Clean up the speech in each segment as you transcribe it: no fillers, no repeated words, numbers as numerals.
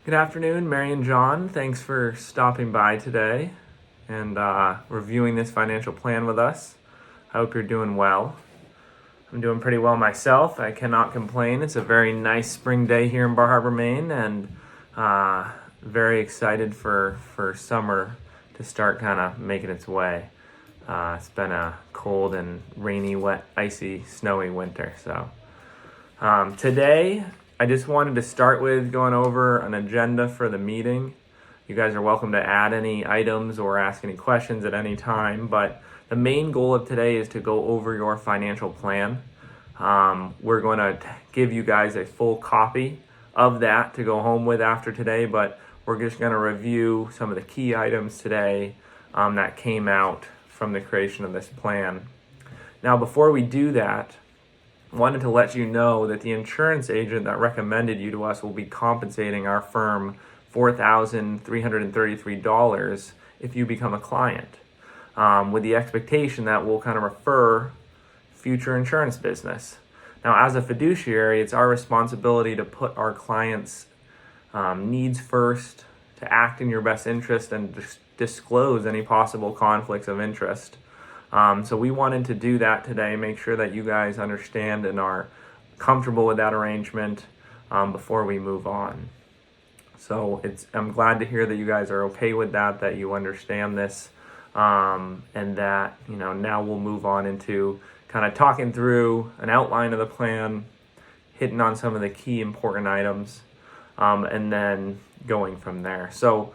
Good afternoon, Mary and John. Thanks for stopping by today and reviewing this financial plan with us. I hope you're doing well. I'm doing pretty well myself. I cannot complain. It's a very nice spring day here in Bar Harbor, Maine, and very excited for summer to start kind of making its way. It's been a cold and rainy, wet, icy, snowy winter. So today, I just wanted to start with going over an agenda for the meeting. You guys are welcome to add any items or ask any questions at any time, but the main goal of today is to go over your financial plan. We're going to give you guys a full copy of that to go home with after today, but we're just going to review some of the key items today that came out from the creation of this plan. Now, before we do that, wanted to let you know that the insurance agent that recommended you to us will be compensating our firm $4,333 if you become a client, with the expectation that we'll kind of refer future insurance business. Now, as a fiduciary, it's our responsibility to put our clients' needs first, to act in your best interest, and disclose any possible conflicts of interest. So we wanted to do that today, make sure that you guys understand and are comfortable with that arrangement before we move on. So I'm glad to hear that you guys are okay with that you understand this, and that, now we'll move on into kind of talking through an outline of the plan, hitting on some of the key important items, and then going from there. So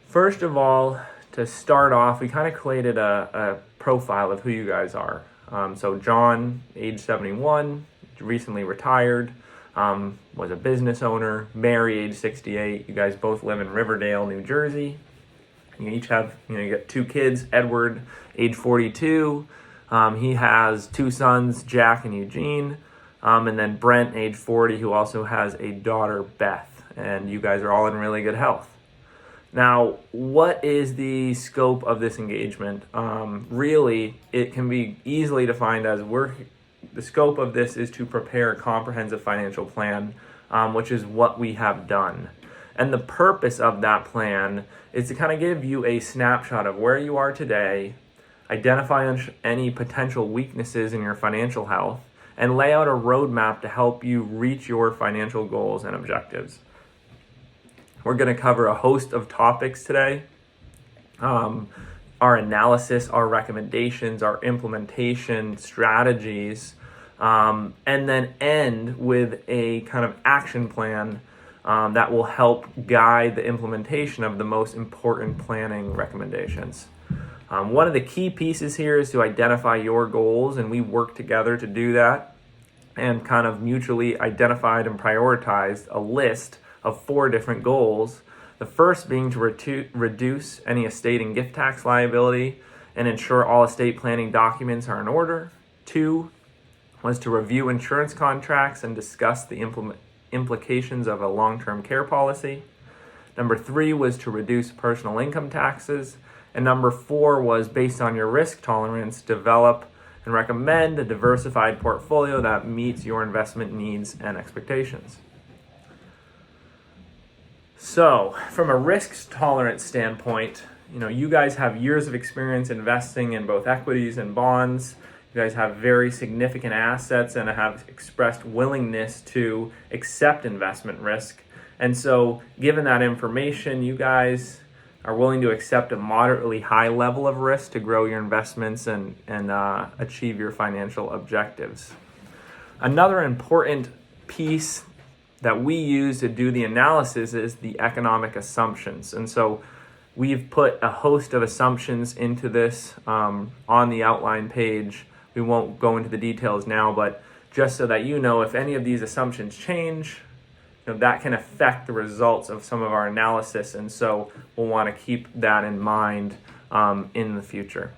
first of all, to start off, we kind of created a profile of who you guys are. So John, age 71, recently retired, was a business owner. Mary, age 68. You guys both live in Riverdale, New Jersey. You each have, you got two kids. Edward, age 42. He has two sons, Jack and Eugene. And then Brent, age 40, who also has a daughter, Beth. And you guys are all in really good health. Now, what is the scope of this engagement? Really, it can be easily defined as the scope of this is to prepare a comprehensive financial plan, which is what we have done. And the purpose of that plan is to kind of give you a snapshot of where you are today, identify any potential weaknesses in your financial health, and lay out a roadmap to help you reach your financial goals and objectives. We're going to cover a host of topics today. Our analysis, our recommendations, our implementation strategies, and then end with a kind of action plan that will help guide the implementation of the most important planning recommendations. One of the key pieces here is to identify your goals, and we work together to do that, and kind of mutually identified and prioritized a list of 4 different goals. The first being to reduce any estate and gift tax liability and ensure all estate planning documents are in order. 2 was to review insurance contracts and discuss the implications of a long-term care policy. Number 3 was to reduce personal income taxes. And number 4 was, based on your risk tolerance, develop and recommend a diversified portfolio that meets your investment needs and expectations. So, from a risk tolerance standpoint, you guys have years of experience investing in both equities and bonds. You guys have very significant assets and have expressed willingness to accept investment risk. And so, given that information, you guys are willing to accept a moderately high level of risk to grow your investments and achieve your financial objectives. Another important piece that we use to do the analysis is the economic assumptions. And so we've put a host of assumptions into this on the outline page. We won't go into the details now, but just so that if any of these assumptions change, that can affect the results of some of our analysis. And so we'll want to keep that in mind in the future.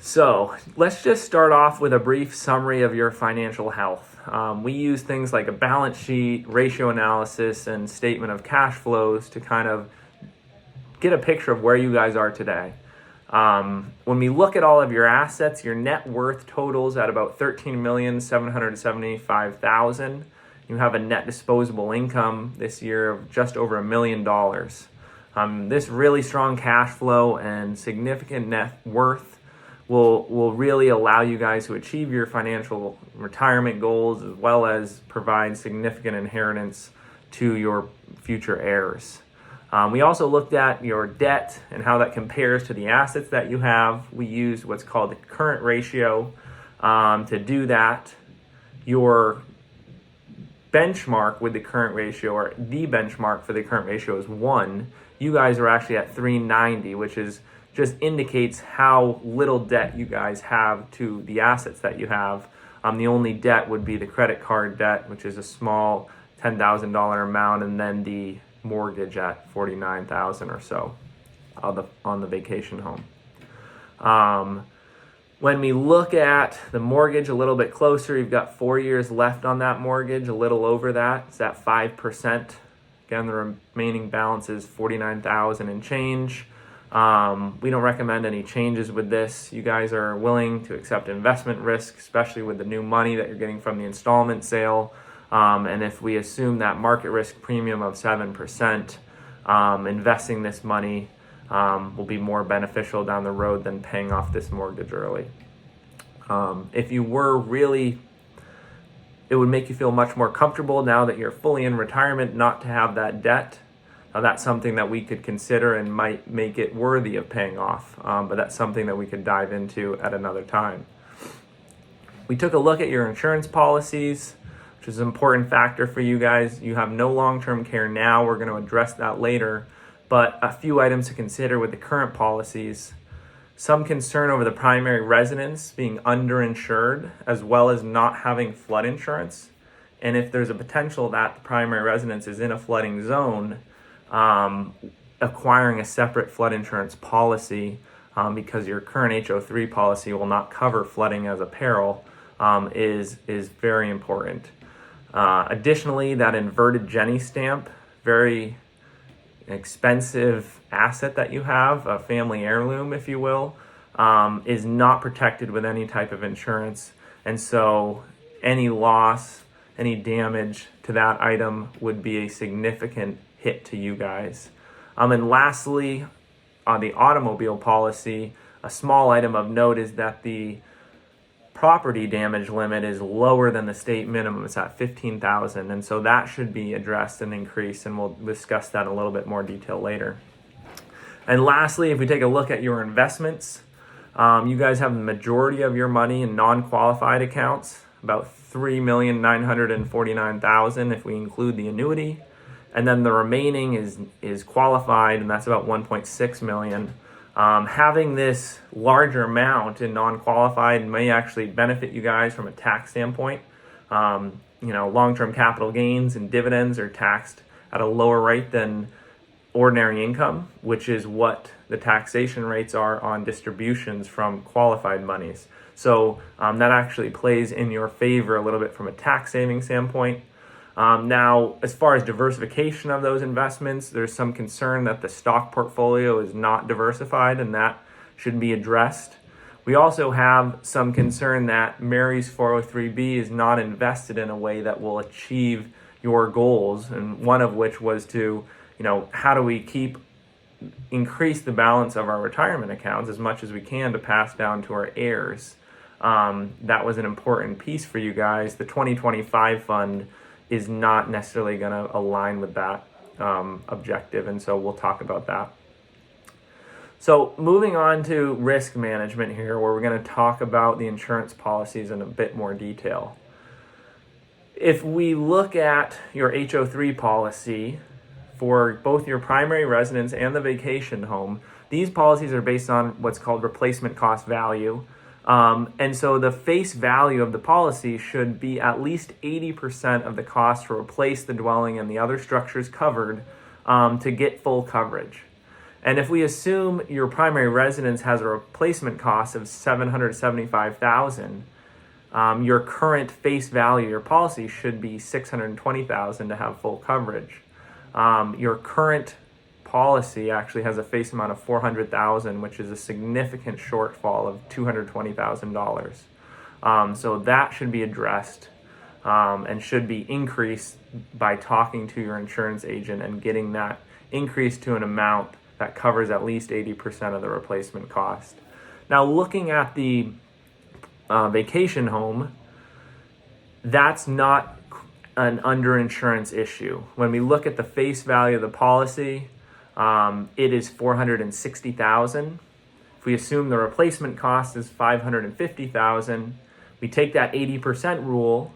So let's just start off with a brief summary of your financial health. We use things like a balance sheet, ratio analysis, and statement of cash flows to kind of get a picture of where you guys are today. When we look at all of your assets, your net worth totals at about $13,775,000. You have a net disposable income this year of just over $1 million. This really strong cash flow and significant net worth will really allow you guys to achieve your financial retirement goals, as well as provide significant inheritance to your future heirs. We also looked at your debt and how that compares to the assets that you have. We used what's called the current ratio to do that. Your benchmark with the current ratio, or the benchmark for the current ratio, is 1. You guys are actually at 390, which is just indicates how little debt you guys have to the assets that you have. The only debt would be the credit card debt, which is a small $10,000 amount, and then the mortgage at $49,000 or so on the vacation home. When we look at the mortgage a little bit closer, you've got 4 years left on that mortgage, a little over that. It's at 5%. Again, the remaining balance is $49,000 and change. We don't recommend any changes with this. You guys are willing to accept investment risk, especially with the new money that you're getting from the installment sale. And if we assume that market risk premium of 7%, investing this money will be more beneficial down the road than paying off this mortgage early. If you were really, it would make you feel much more comfortable now that you're fully in retirement not to have that debt. That's something that we could consider and might make it worthy of paying off, but that's something that we could dive into at another time. We took a look at your insurance policies, which is an important factor for you guys. You have no long-term care now. We're going to address that later, but a few items to consider with the current policies. Some concern over the primary residence being underinsured, as well as not having flood insurance. And if there's a potential that the primary residence is in a flooding zone, acquiring a separate flood insurance policy because your current HO3 policy will not cover flooding as a peril is very important. Additionally, that inverted Jenny stamp, very expensive asset that you have, a family heirloom, if you will, is not protected with any type of insurance. And so any loss, any damage to that item would be a significant hit to you guys. And lastly, on the automobile policy, a small item of note is that the property damage limit is lower than the state minimum. It's at $15,000, and so that should be addressed and increased, and we'll discuss that in a little bit more detail later. And lastly, if we take a look at your investments, you guys have the majority of your money in non-qualified accounts, about $3,949,000 if we include the annuity. And then the remaining is qualified, and that's about $1.6 million. Having this larger amount in non-qualified may actually benefit you guys from a tax standpoint. Long-term capital gains and dividends are taxed at a lower rate than ordinary income, which is what the taxation rates are on distributions from qualified monies. So that actually plays in your favor a little bit from a tax saving standpoint. Now, as far as diversification of those investments, there's some concern that the stock portfolio is not diversified, and that should be addressed. We also have some concern that Mary's 403B is not invested in a way that will achieve your goals, and one of which was to, how do we increase the balance of our retirement accounts as much as we can to pass down to our heirs. That was an important piece for you guys. The 2025 fund is not necessarily going to align with that objective, and so we'll talk about that. So moving on to risk management here, where we're going to talk about the insurance policies in a bit more detail. If we look at your HO3 policy for both your primary residence and the vacation home, these policies are based on what's called replacement cost value. And so the face value of the policy should be at least 80% of the cost to replace the dwelling and the other structures covered to get full coverage. And if we assume your primary residence has a replacement cost of $775,000, your current face value, your policy should be $620,000 to have full coverage. Your current policy actually has a face amount of $400,000, which is a significant shortfall of $220,000. So that should be addressed. and should be increased by talking to your insurance agent and getting that increased to an amount that covers at least 80% of the replacement cost. Now, looking at the vacation home, that's not an underinsurance issue. When we look at the face value of the policy, it is $460,000. If we assume the replacement cost is $550,000, we take that 80% rule.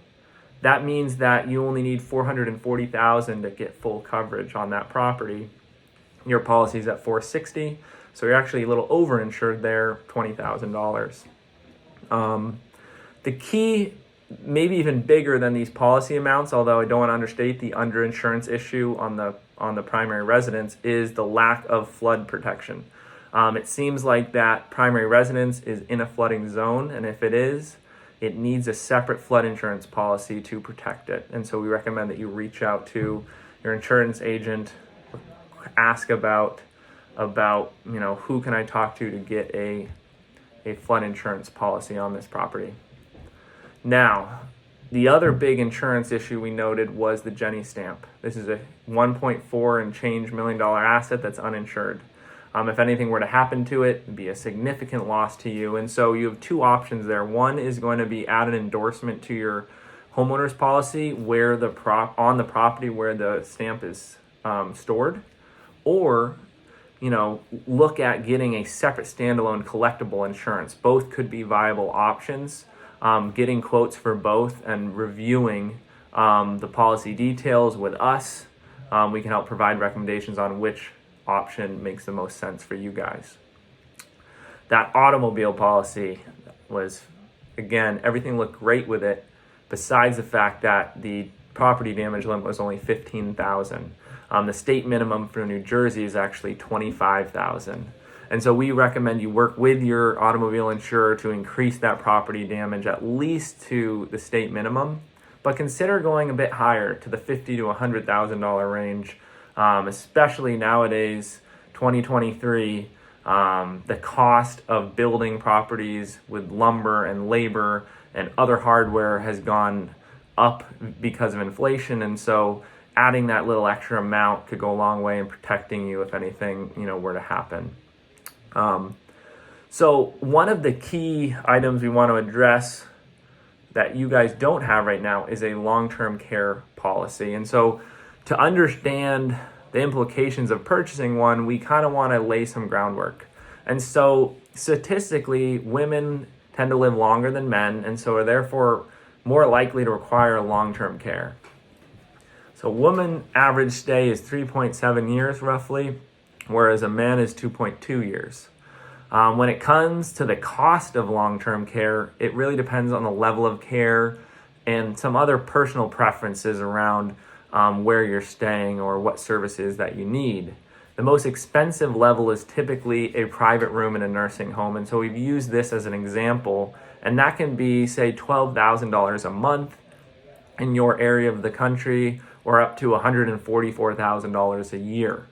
That means that you only need $440,000 to get full coverage on that property. Your policy is at $460,000, so you're actually a little overinsured there, $20,000. The key, maybe even bigger than these policy amounts, although I don't want to understate the underinsurance issue on the primary residence, is the lack of flood protection. It seems like that primary residence is in a flooding zone, and if it is, it needs a separate flood insurance policy to protect it. And so we recommend that you reach out to your insurance agent, ask about who can I talk to get a flood insurance policy on this property. Now, the other big insurance issue we noted was the Jenny stamp. This is a 1.4 and change $1 million asset that's uninsured. If anything were to happen to it, it'd be a significant loss to you. And so you have two options there. One is going to be add an endorsement to your homeowner's policy where on the property where the stamp is stored, or look at getting a separate standalone collectible insurance. Both could be viable options. Getting quotes for both and reviewing the policy details with us, we can help provide recommendations on which option makes the most sense for you guys. That automobile policy was, again, everything looked great with it, besides the fact that the property damage limit was only $15,000. The state minimum for New Jersey is actually $25,000. And so we recommend you work with your automobile insurer to increase that property damage at least to the state minimum, but consider going a bit higher to the $50,000 to $100,000 range, especially nowadays, 2023. The cost of building properties with lumber and labor and other hardware has gone up because of inflation, and so adding that little extra amount could go a long way in protecting you if anything were to happen. So one of the key items we want to address that you guys don't have right now is a long-term care policy. And so to understand the implications of purchasing one, we kind of want to lay some groundwork. And so statistically, women tend to live longer than men, and so are therefore more likely to require long-term care. So woman average stay is 3.7 years roughly, whereas a man is 2.2 years. When it comes to the cost of long-term care, it really depends on the level of care and some other personal preferences around where you're staying or what services that you need. The most expensive level is typically a private room in a nursing home, and so we've used this as an example, and that can be, say, $12,000 a month in your area of the country, or up to $144,000 a year.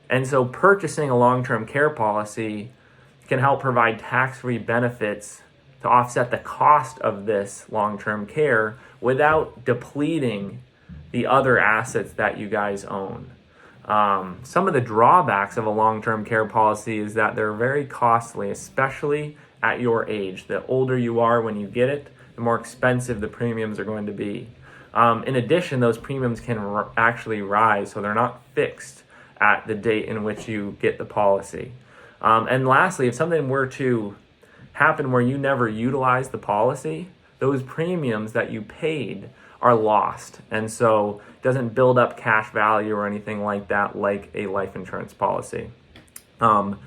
And so purchasing a long-term care policy can help provide tax-free benefits to offset the cost of this long-term care without depleting the other assets that you guys own. Some of the drawbacks of a long-term care policy is that they're very costly, especially at your age. The older you are when you get it, the more expensive the premiums are going to be. In addition, those premiums can actually rise, so they're not fixed at the date in which you get the policy. And lastly, if something were to happen where you never utilize the policy, those premiums that you paid are lost. And so it doesn't build up cash value or anything like that, like a life insurance policy. When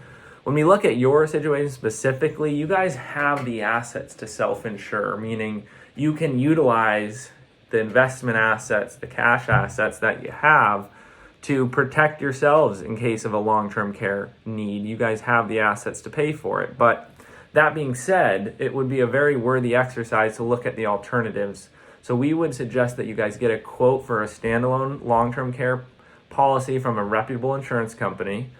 we look at your situation specifically, you guys have the assets to self-insure, meaning you can utilize the investment assets, the cash assets that you have to protect yourselves in case of a long-term care need. You guys have the assets to pay for it. But that being said, it would be a very worthy exercise to look at the alternatives. So we would suggest that you guys get a quote for a standalone long-term care policy from a reputable insurance company.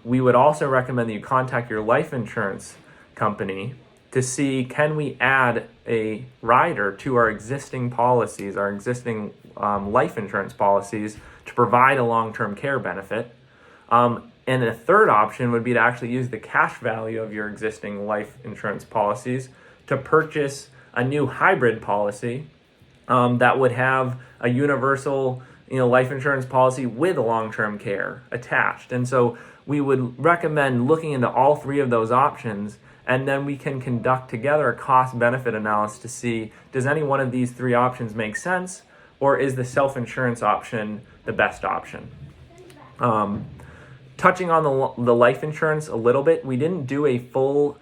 We would also recommend that you contact your life insurance company to see, can we add a rider to our existing policies, our existing life insurance policies, to provide a long-term care benefit. And a third option would be to actually use the cash value of your existing life insurance policies to purchase a new hybrid policy that would have a universal life insurance policy with long-term care attached. And so we would recommend looking into all three of those options, and then we can conduct together a cost-benefit analysis to see, does any one of these three options make sense, or is the self-insurance option the best option? Touching on the life insurance a little bit, we didn't do a full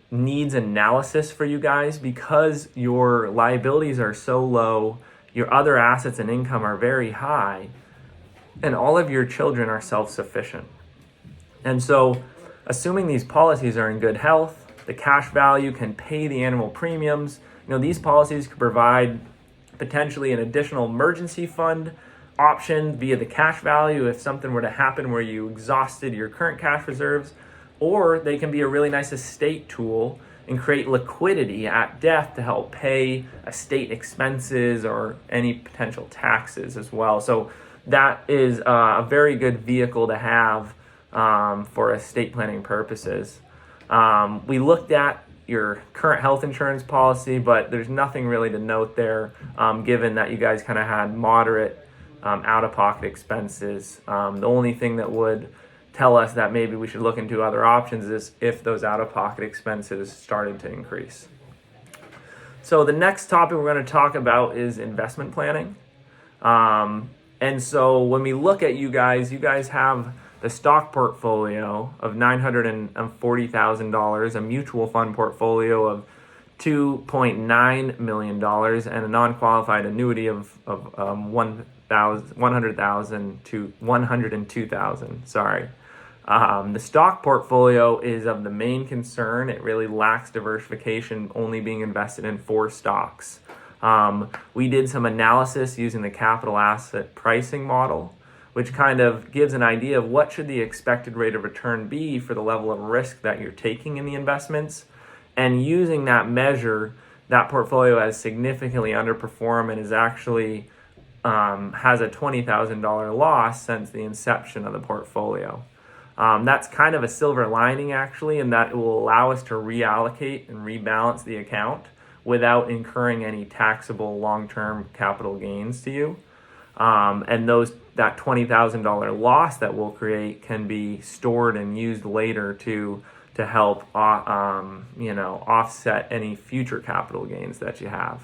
needs analysis for you guys because your liabilities are so low, your other assets and income are very high, and all of your children are self-sufficient. And so, assuming these policies are in good health, the cash value can pay the annual premiums. These policies could provide potentially an additional emergency fund option via the cash value if something were to happen where you exhausted your current cash reserves, or they can be a really nice estate tool and create liquidity at death to help pay estate expenses or any potential taxes as well. So that is a very good vehicle to have for estate planning purposes. We looked at your current health insurance policy, but there's nothing really to note there, given that you guys kind of had moderate out-of-pocket expenses. The only thing that would tell us that maybe we should look into other options is if those out-of-pocket expenses started to increase. So the next topic we're going to talk about is investment planning. And so when we look at you guys have the stock portfolio of $940,000, a mutual fund portfolio of $2.9 million, and a non-qualified annuity of $100,000 to $102,000. Sorry. The stock portfolio is of the main concern. It really lacks diversification, only being invested in 4 stocks. We did some analysis using the capital asset pricing model, which kind of gives an idea of what should the expected rate of return be for the level of risk that you're taking in the investments. And using that measure, that portfolio has significantly underperformed and is actually has a $20,000 loss since the inception of the portfolio. That's kind of a silver lining, actually, in that it will allow us to reallocate and rebalance the account without incurring any taxable long-term capital gains to you. And that $20,000 loss that we'll create can be stored and used later to help offset any future capital gains that you have.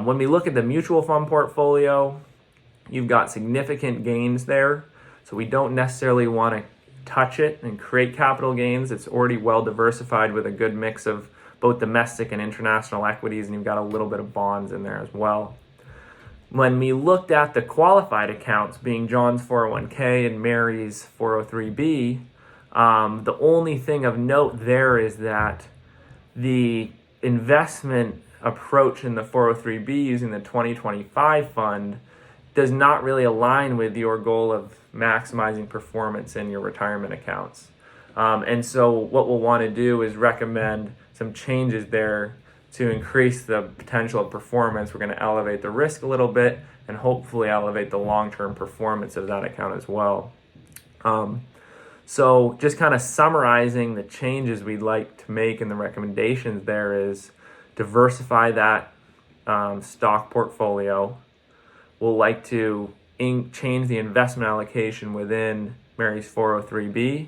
When we look at the mutual fund portfolio, you've got significant gains there, so we don't necessarily want to touch it and create capital gains. It's already well diversified with a good mix of both domestic and international equities, and you've got a little bit of bonds in there as well. When we looked at the qualified accounts, being John's 401k and Mary's 403b, the only thing of note there is that the investment approach in the 403b using the 2025 fund does not really align with your goal of maximizing performance in your retirement accounts. And so what we'll want to do is recommend some changes there to increase the potential of performance. We're going to elevate the risk a little bit and hopefully elevate the long-term performance of that account as well. So just kind of summarizing the changes we'd like to make and the recommendations there is diversify that stock portfolio. We'll like to change the investment allocation within Mary's 403b.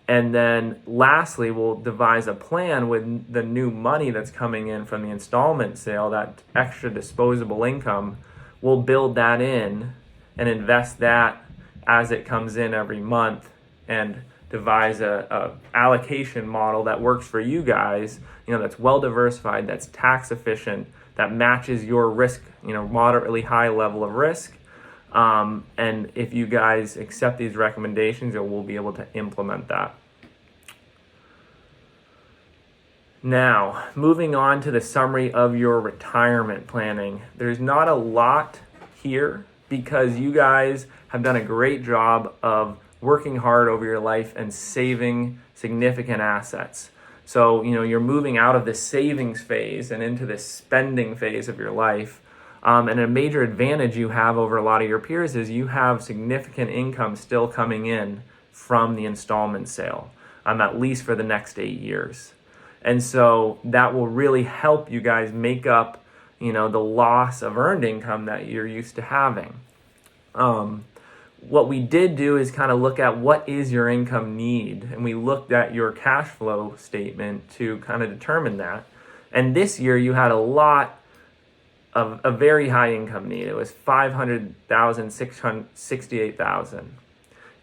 And then lastly, we'll devise a plan with the new money that's coming in from the installment sale, that extra disposable income. We'll build that in and invest that as it comes in every month and devise a allocation model that works for you guys, that's well diversified, that's tax efficient, that matches your risk, moderately high level of risk. And if you guys accept these recommendations, we'll be able to implement that. Now, moving on to the summary of your retirement planning. There's not a lot here because you guys have done a great job of working hard over your life and saving significant assets. So, you're moving out of this savings phase and into this spending phase of your life. And a major advantage you have over a lot of your peers is you have significant income still coming in from the installment sale, at least for the next 8 years. And so that will really help you guys make up, the loss of earned income that you're used to having. What we did do is kind of look at what is your income need, and we looked at your cash flow statement to kind of determine that. And this year you had of a very high income need. It was $500,668,000.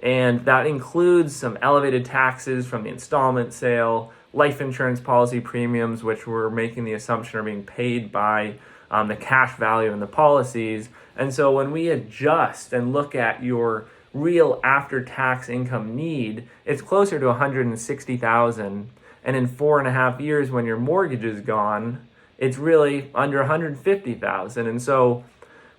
And that includes some elevated taxes from the installment sale, life insurance policy premiums, which we're making the assumption are being paid by the cash value in the policies. And so when we adjust and look at your real after-tax income need, it's closer to $160,000. And in 4.5 years, when your mortgage is gone, it's really under $150,000. And so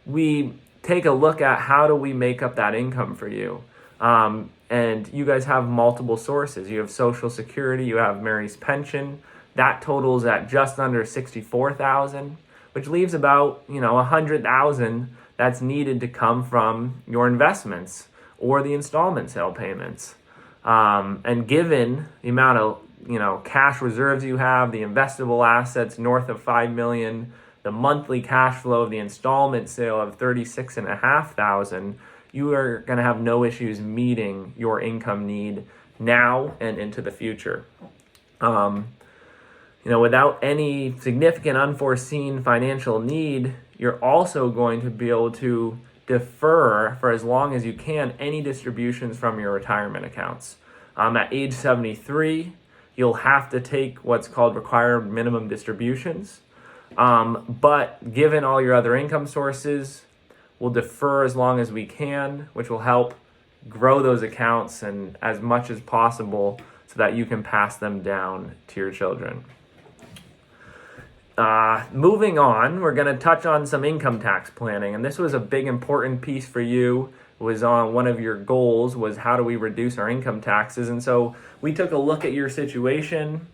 we take a look at how do we make up that income for you. And you guys have multiple sources. You have Social Security, you have Mary's pension. That totals at just under $64,000, which leaves about, $100,000 that's needed to come from your investments or the installment sale payments. And given the amount of, cash reserves you have, the investable assets north of $5 million, the monthly cash flow of the installment sale of $36,500, you are going to have no issues meeting your income need now and into the future. Without any significant unforeseen financial need, you're also going to be able to defer for as long as you can any distributions from your retirement accounts. At age 73, you'll have to take what's called required minimum distributions. But given all your other income sources, we'll defer as long as we can, which will help grow those accounts and as much as possible so that you can pass them down to your children. Moving on, we're going to touch on some income tax planning. And this was a big important piece for you. It was on one of your goals was how do we reduce our income taxes? And so we took a look at your situation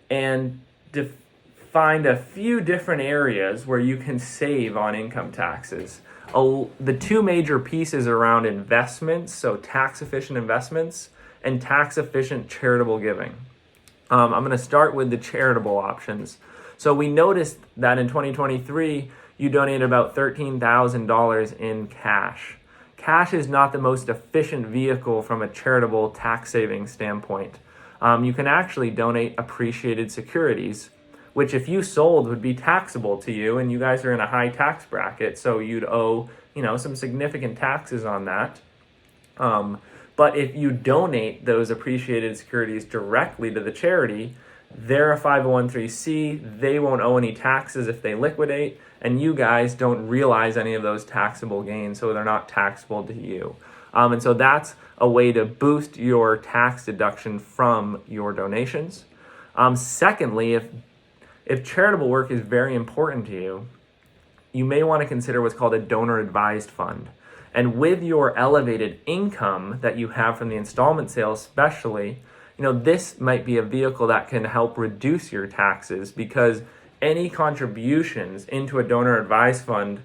and find a few different areas where you can save on income taxes. The two major pieces around investments, so tax-efficient investments and tax-efficient charitable giving. I'm going to start with the charitable options. So we noticed that in 2023, you donated about $13,000 in cash. Cash is not the most efficient vehicle from a charitable tax saving standpoint. You can actually donate appreciated securities, which if you sold would be taxable to you, and you guys are in a high tax bracket, so you'd owe, some significant taxes on that. But if you donate those appreciated securities directly to the charity, they're a 501(c)(3), they won't owe any taxes if they liquidate, and you guys don't realize any of those taxable gains, so they're not taxable to you. And so that's a way to boost your tax deduction from your donations. Secondly, if charitable work is very important to you, you may want to consider what's called a donor-advised fund. And with your elevated income that you have from the installment sale especially, this might be a vehicle that can help reduce your taxes because any contributions into a donor-advised fund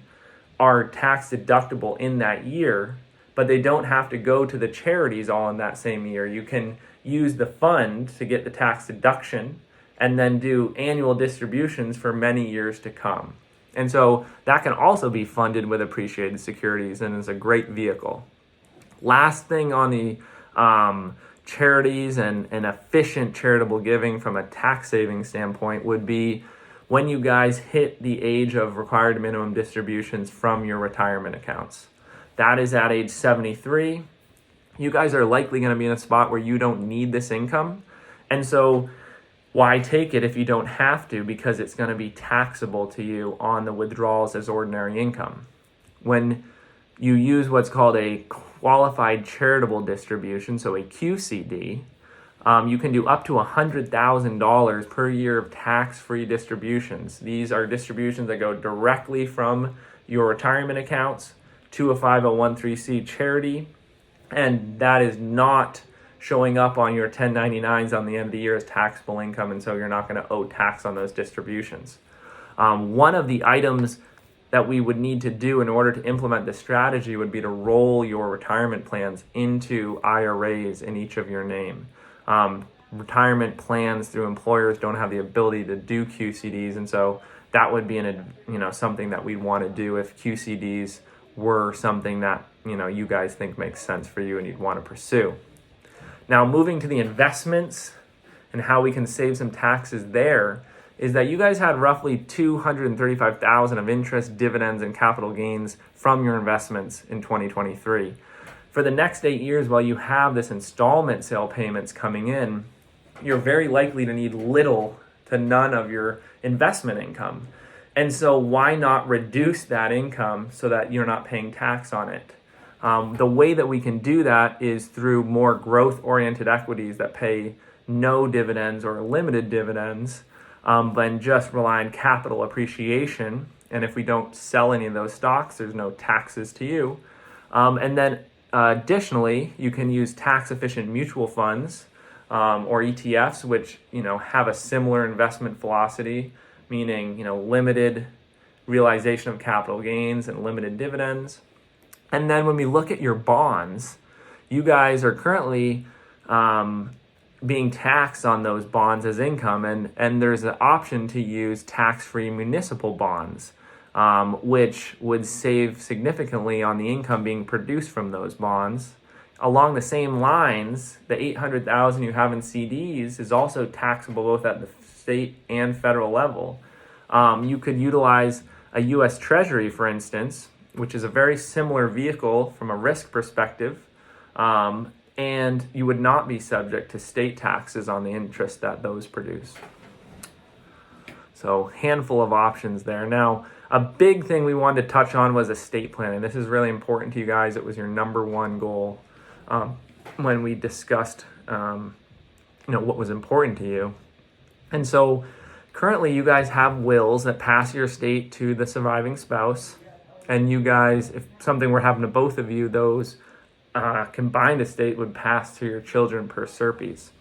are tax deductible in that year, but they don't have to go to the charities all in that same year. You can use the fund to get the tax deduction and then do annual distributions for many years to come. And so that can also be funded with appreciated securities and is a great vehicle. Last thing on the charities and efficient charitable giving from a tax saving standpoint would be when you guys hit the age of required minimum distributions from your retirement accounts. That is at age 73. You guys are likely going to be in a spot where you don't need this income. And so why take it if you don't have to? Because it's going to be taxable to you on the withdrawals as ordinary income. When you use what's called a qualified charitable distribution, so a QCD, you can do up to $100,000 per year of tax-free distributions. These are distributions that go directly from your retirement accounts to a 501(c) charity, and that is not showing up on your 1099s on the end of the year as taxable income, and so you're not going to owe tax on those distributions. One of the items that we would need to do in order to implement this strategy would be to roll your retirement plans into IRAs in each of your name. Retirement plans through employers don't have the ability to do QCDs, and so that would be something that we'd want to do if QCDs were something that you guys think makes sense for you and you'd want to pursue. Now, moving to the investments and how we can save some taxes there, is that you guys had roughly $235,000 of interest, dividends, and capital gains from your investments in 2023. For the next 8 years, while you have this installment sale payments coming in, you're very likely to need little to none of your investment income. And so why not reduce that income so that you're not paying tax on it? The way that we can do that is through more growth-oriented equities that pay no dividends or limited dividends, than just rely on capital appreciation. And if we don't sell any of those stocks, there's no taxes to you. And then additionally, you can use tax-efficient mutual funds or ETFs, which have a similar investment philosophy, meaning limited realization of capital gains and limited dividends. And then when we look at your bonds, you guys are currently being taxed on those bonds as income, and there's an option to use tax-free municipal bonds, which would save significantly on the income being produced from those bonds. Along the same lines, the $800,000 you have in CDs is also taxable both at the state and federal level. You could utilize a U.S. Treasury, for instance, which is a very similar vehicle from a risk perspective, and you would not be subject to state taxes on the interest that those produce. So, handful of options there. Now, a big thing we wanted to touch on was estate planning. This is really important to you guys. It was your number one goal when we discussed what was important to you. And so currently you guys have wills that pass your estate to the surviving spouse, and you guys, if something were happening to both of you, those combined estate would pass to your children per stirpes.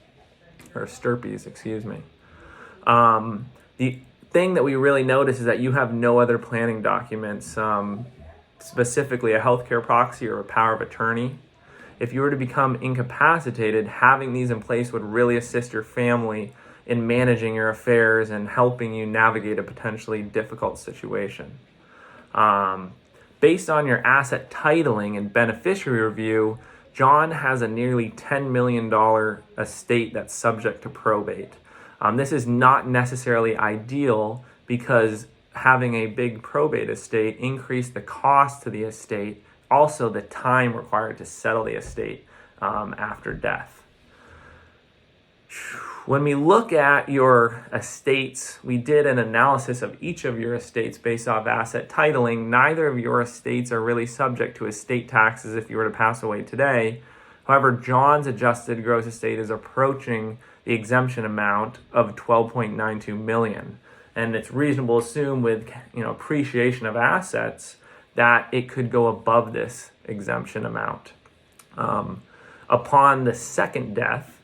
The thing that we really notice is that you have no other planning documents, specifically a healthcare proxy or a power of attorney. If you were to become incapacitated, having these in place would really assist your family in managing your affairs and helping you navigate a potentially difficult situation. Based on your asset titling and beneficiary review, John has a nearly $10 million estate that's subject to probate. This is not necessarily ideal because having a big probate estate increased the cost to the estate, also the time required to settle the estate after death. When we look at your estates, we did an analysis of each of your estates based off asset titling. Neither of your estates are really subject to estate taxes if you were to pass away today. However, John's adjusted gross estate is approaching the exemption amount of $12.92 million. And it's reasonable to assume with appreciation of assets that it could go above this exemption amount. Upon the second death,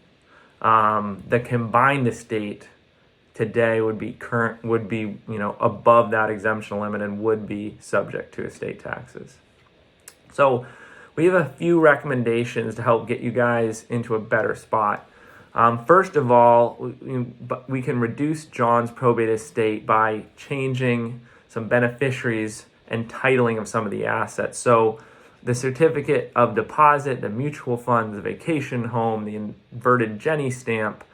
the combined estate today would be above that exemption limit and would be subject to estate taxes. So we have a few recommendations to help get you guys into a better spot. First of all, we can reduce John's probate estate by changing some beneficiaries and titling of some of the assets. So the certificate of deposit, the mutual funds, the vacation home, the inverted Jenny stamp,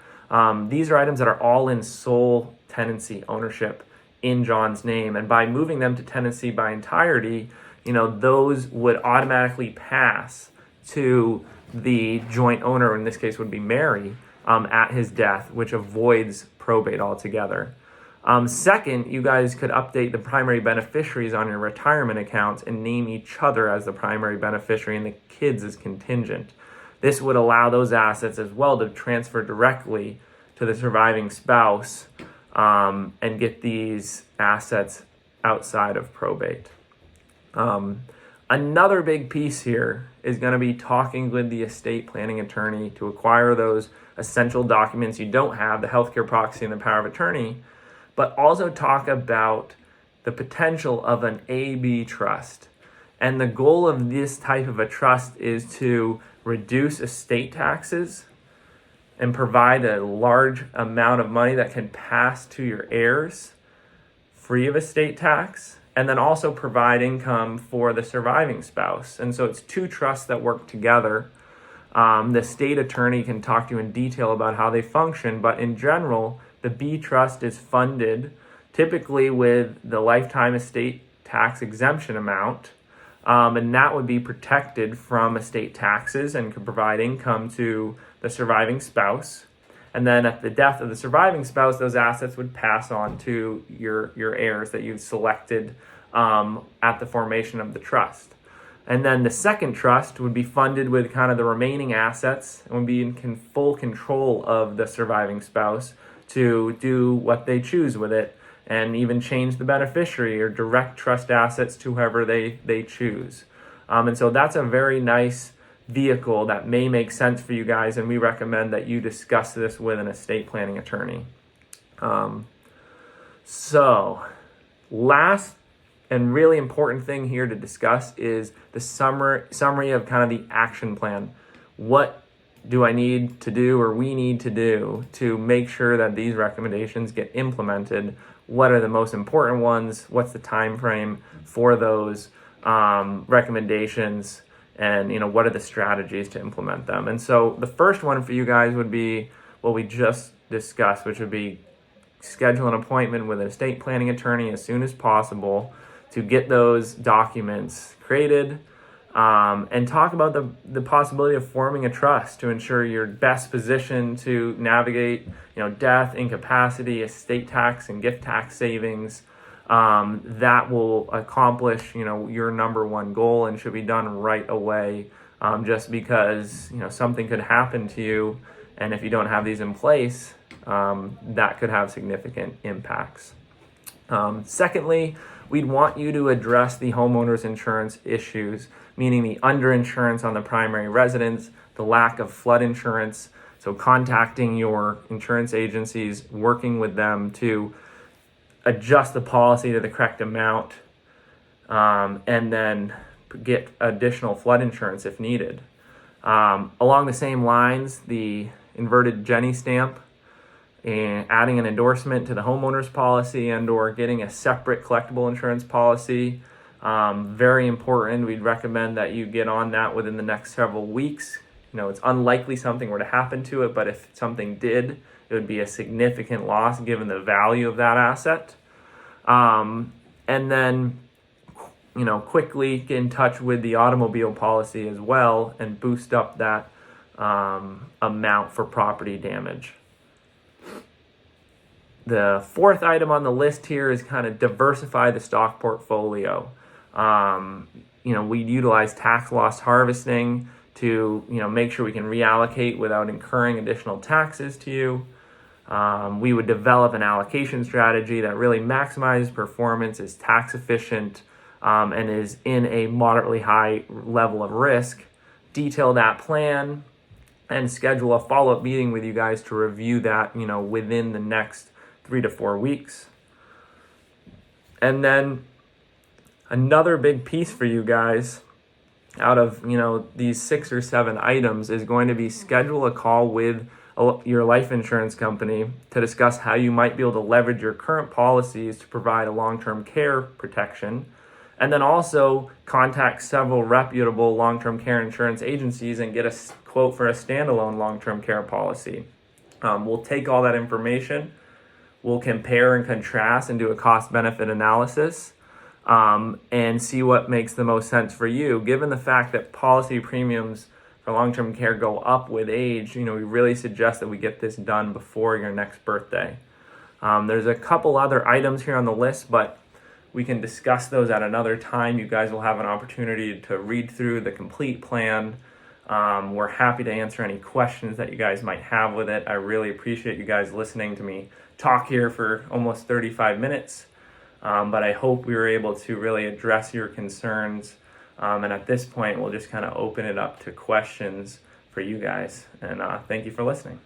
these are items that are all in sole tenancy ownership in John's name. And by moving them to tenancy by entirety, those would automatically pass to the joint owner, in this case would be Mary, at his death, which avoids probate altogether. Second, you guys could update the primary beneficiaries on your retirement accounts and name each other as the primary beneficiary and the kids as contingent. This would allow those assets as well to transfer directly to the surviving spouse and get these assets outside of probate. Another big piece here is going to be talking with the estate planning attorney to acquire those essential documents you don't have, the healthcare proxy and the power of attorney, but also talk about the potential of an AB trust. And the goal of this type of a trust is to reduce estate taxes and provide a large amount of money that can pass to your heirs free of estate tax, and then also provide income for the surviving spouse. And so it's two trusts that work together. The state attorney can talk to you in detail about how they function, but in general, the B trust is funded typically with the lifetime estate tax exemption amount, and that would be protected from estate taxes and could provide income to the surviving spouse. And then at the death of the surviving spouse, those assets would pass on to your heirs that you've selected at the formation of the trust. And then the second trust would be funded with kind of the remaining assets and would be in full control of the surviving spouse to do what they choose with it, and even change the beneficiary or direct trust assets to whoever they choose. And so that's a very nice vehicle that may make sense for you guys, and we recommend that you discuss this with an estate planning attorney. So last and really important thing here to discuss is the summary of kind of the action plan. What do I need to do, or we need to do, to make sure that these recommendations get implemented? What are the most important ones? What's the time frame for those recommendations? And what are the strategies to implement them? And so the first one for you guys would be what we just discussed, which would be schedule an appointment with an estate planning attorney as soon as possible to get those documents created, and talk about the possibility of forming a trust to ensure you're best positioned to navigate death, incapacity, estate tax, and gift tax savings. That will accomplish your number one goal and should be done right away, just because something could happen to you, and if you don't have these in place, that could have significant impacts. Secondly, we'd want you to address the homeowner's insurance issues, meaning the underinsurance on the primary residence, the lack of flood insurance. So contacting your insurance agencies, working with them to adjust the policy to the correct amount, and then get additional flood insurance if needed. Along the same lines, the inverted Jenny stamp, and adding an endorsement to the homeowner's policy and or getting a separate collectible insurance policy. Very important. We'd recommend that you get on that within the next several weeks. It's unlikely something were to happen to it, but if something did, it would be a significant loss given the value of that asset. And then, quickly get in touch with the automobile policy as well and boost up that amount for property damage. The fourth item on the list here is kind of diversify the stock portfolio. We utilize tax loss harvesting to, make sure we can reallocate without incurring additional taxes to you. We would develop an allocation strategy that really maximizes performance, is tax efficient, and is in a moderately high level of risk. Detail that plan and schedule a follow-up meeting with you guys to review that, within the next 3 to 4 weeks. And then another big piece for you guys out of, these 6 or 7 items is going to be schedule a call with your life insurance company to discuss how you might be able to leverage your current policies to provide a long-term care protection. And then also contact several reputable long-term care insurance agencies and get a quote for a standalone long-term care policy. We'll take all that information, we'll compare and contrast and do a cost-benefit analysis, and see what makes the most sense for you. Given the fact that policy premiums for long-term care go up with age, we really suggest that we get this done before your next birthday. There's a couple other items here on the list, but we can discuss those at another time. You guys will have an opportunity to read through the complete plan. We're happy to answer any questions that you guys might have with it. I really appreciate you guys listening to me talk here for almost 35 minutes. But I hope we were able to really address your concerns And at this point, we'll just kind of open it up to questions for you guys. And thank you for listening.